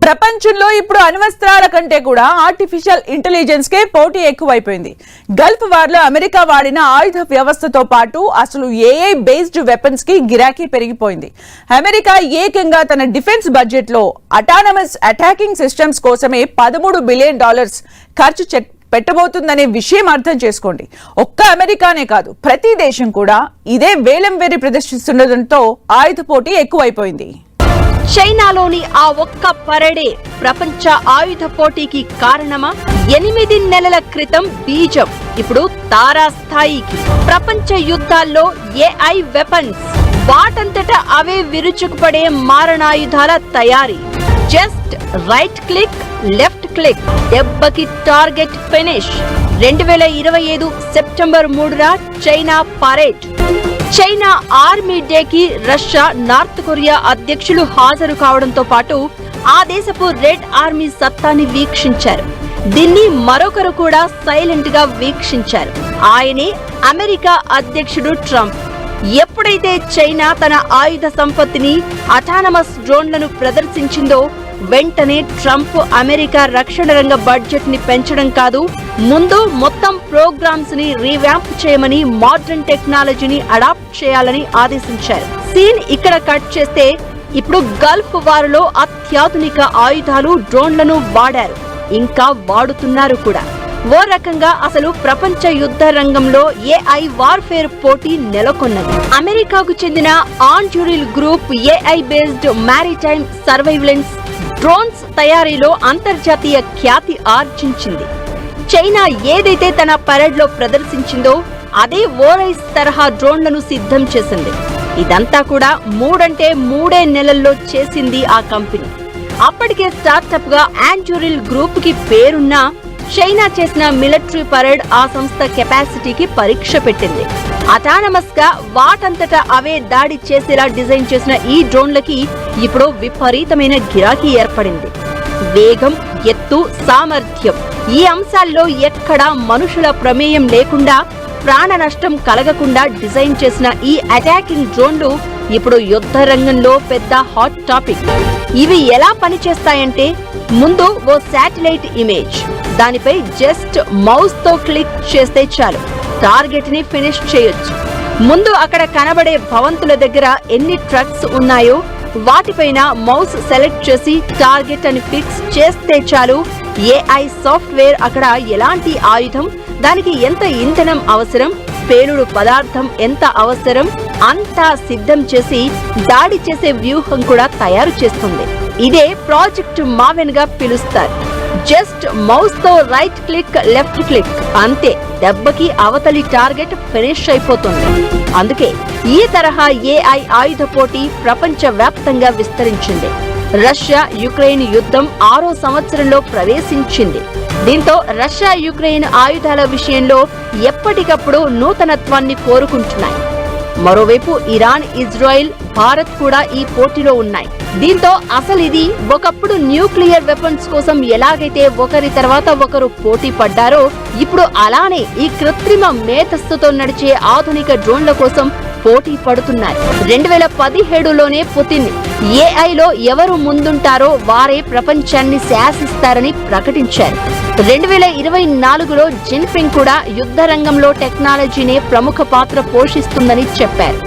ప్రపంచంలో ఇప్పుడు అణ్వస్త్రాల కంటే కూడా ఆర్టిఫిషియల్ ఇంటెలిజెన్స్ కే పోటీ ఎక్కువైపోయింది. గల్ఫ్ వార్ లో అమెరికా వాడిన ఆయుధ వ్యవస్థతో పాటు అసలు ఏఐ బేస్డ్ వెపన్స్ కి గిరాకీ పెరిగిపోయింది. అమెరికా ఏకంగా తన డిఫెన్స్ బడ్జెట్ లో అటానమస్ అటాకింగ్ సిస్టమ్స్ కోసమే $13 బిలియన్ ఖర్చు పెట్టబోతుందనే విషయం అర్థం చేసుకోండి. ఒక్క అమెరికానే కాదు, ప్రతి దేశం కూడా ఇదే వేలం వేరి ప్రదర్శిస్తుండటంతో ఆయుధ పోటీ ఎక్కువైపోయింది. చైనాలోని ఆ ఒక్క పరేడే ప్రపంచ ఆయుధ పోటీకి కారణమా? 8 నెలల క్రితం బీజం ఇప్పుడు తారాస్థాయికి. ప్రపంచ యుద్ధాల్లో ఏఐ వెపన్స్, వాటంతట అవే విరుచుకుపడే మారణాయుధాల తయారీ. Just right click, left click, దెబ్బకి టార్గెట్ ఫినిష్. 2025 సెప్టెంబర్ 3న చైనా పరేడ్. చైనా ఆర్మీ డేకి రష్యా, నార్త్ కొరియా అధ్యక్షులు హాజరు కావడంతో పాటు ఆ దేశపు రెడ్ ఆర్మీ సత్తాని వీక్షించారు. దీన్ని మరొకరు కూడా సైలెంట్ గా వీక్షించారు. ఆయనే అమెరికా అధ్యక్షుడు ట్రంప్. ఎప్పుడైతే చైనా తన ఆయుధ సంపత్తిని, అటానమస్ డ్రోన్లను ప్రదర్శించిందో వెంటనే ట్రంప్ అమెరికా రక్షణ రంగ బడ్జెట్ ని పెంచడం కాదు, ముందు మొత్తం ప్రోగ్రామ్స్ ని రీవ్యాంప్ చేయమని, మోడర్న్ టెక్నాలజీని అడాప్ట్ చేయాలని ఆదేశించారు. సీన్ ఇక్కడ కట్ చేస్తే ఇప్పుడు గల్ఫ్ వారులో అత్యాధునిక ఆయుధాలు, డ్రోన్లను వాడారు, ఇంకా వాడుతున్నారు కూడా. ఓ రకంగా అసలు ప్రపంచ యుద్ధ రంగంలో ఏఐ వార్ఫేర్ పోటీ నెలకొన్నది. అమెరికాకు చెందిన Anduril group AI based maritime surveillance drones తయారీలో అంతర్జాతీయ ఖ్యాతి ఆర్జించింది. చైనా ఏదైతే తన పరేడ్ లో ప్రదర్శించిందో అదే ఓరైస్ తరహా డ్రోన్లను సిద్ధం చేసింది. ఇదంతా కూడా 3 నెలల్లో చేసింది ఆ కంపెనీ. అప్పటికే స్టార్టప్ గా ఆండ్యూరిల్ గ్రూప్ కి పేరున్నా చైనా చేసిన మిలిటరీ పరేడ్ ఆ సంస్థ కెపాసిటీకి పరీక్ష పెట్టింది. అటానమస్ గా వాటంతటా అవే దాడి చేసేలా డిజైన్ చేసిన ఈ డ్రోన్లకి ఇప్పుడు విపరీతమైన గిరాకీ ఏర్పడింది. వేగం, ఎత్తు, సామర్థ్యం ఈ అంశాల్లో ఎక్కడా మనుషుల ప్రమేయం లేకుండా, ప్రాణ నష్టం కలగకుండా డిజైన్ చేసిన ఈ అటాకింగ్ డ్రోన్లు ఇప్పుడు యుద్ధ రంగంలో పెద్ద హాట్ టాపిక్. ఇవి ఎలా పనిచేస్తాయంటే, ముందు ఓ శాటిలైట్ ఇమేజ్, దానిపై జస్ట్ మౌస్ తో క్లిక్ చేస్తే చాలు టార్గెట్ ని ఫినిష్ చేయొచ్చు. ముందు అక్కడ కనబడే భవంతుల దగ్గర ఎన్ని ట్రక్స్ ఉన్నాయో వాటిపైన మౌస్ సెలెక్ట్ చేసి టార్గెట్ అని ఫిక్స్ చేస్తే చాలు ఏఐ సాఫ్ట్వేర్ అక్కడ ఎలాంటి ఆయుధం, దానికి ఎంత ఇంధనం అవసరం, పేలుడు పదార్థం ఎంత అవసరం అంతా సిద్ధం చేసి దాడి చేసే వ్యూహం కూడా తయారు చేస్తుంది. ఇదే ప్రాజెక్ట్ మావెన్ గా పిలుస్తారు. జస్ట్ మౌస్ తో రైట్ క్లిక్, లెఫ్ట్ క్లిక్, అంతే, దెబ్బకి అవతలి టార్గెట్ ఫినిష్ అయిపోతుంది. అందుకే ఈ తరహా ఏఐ ఆయుధ పోటీ ప్రపంచ వ్యాప్తంగా విస్తరించింది. రష్యా యుక్రెయిన్ యుద్ధం 6వ సంవత్సరంలో ప్రవేశించింది. దీంతో రష్యా యుక్రెయిన్ ఆయుధాల విషయంలో ఎప్పటికప్పుడు నూతనత్వాన్ని కోరుకుంటున్నాయి. మరోవైపు ఇరాన్, ఇజ్రాయెల్, భారత్ కూడా ఈ పోటీలో ఉన్నాయి. దీంతో అసలు ఇది ఒకప్పుడు న్యూక్లియర్ వెపన్స్ కోసం ఎలాగైతే ఒకరి తర్వాత ఒకరు పోటీ పడ్డారో, ఇప్పుడు అలానే ఈ కృత్రిమ మేధస్సుతో నడిచే ఆధునిక డ్రోన్ల కోసం పోటీ పడుతున్నారు. 2017లోనే పుతిన్ ఏఐలో ఎవరు ముందుంటారో వారే ప్రపంచాన్ని శాసిస్తారని ప్రకటించారు. 2024లో జిన్పింగ్ కూడా యుద్ధ రంగంలో టెక్నాలజీనే ప్రముఖ పాత్ర పోషిస్తుందని చెప్పారు.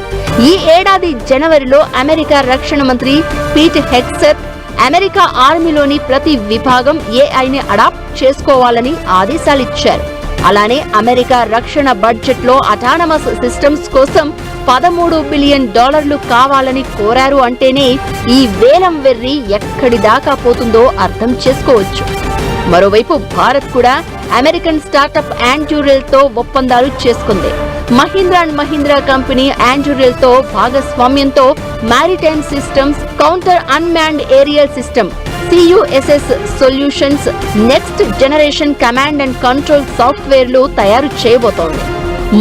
ఈ ఏడాది జనవరిలో అమెరికా రక్షణ మంత్రి పీట్ హెగ్సెత్ అమెరికా ఆర్మీలోని ప్రతి విభాగం ఏఐని అడాప్ట్ చేసుకోవాలని ఆదేశాలిచ్చారు. అలానే అమెరికా రక్షణ బడ్జెట్ లో అటానమస్ సిస్టమ్స్ కోసం $13 బిలియన్ కావాలని కోరారు. అంటేనే ఈ వేలం వెర్రి ఎక్కడి దాకా పోతుందో అర్థం చేసుకోవచ్చు. మరోవైపు భారత్ కూడా అమెరికన్ స్టార్టప్ ఆండ్యూరిల్ తో ఒప్పందాలు చేసుకుంది. Mahindra and Mahindra company Anduril తో భాగస్వామ్యంతో maritime systems, counter unmanned aerial system CUSS solutions, next generation command and control సాఫ్ట్వేర్లు తయారు చేయబోతోంది.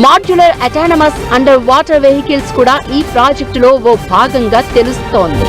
Modular autonomous under water vehicles కూడా ఈ ప్రాజెక్టులో ఓ భాగంగా తెలుస్తోంది.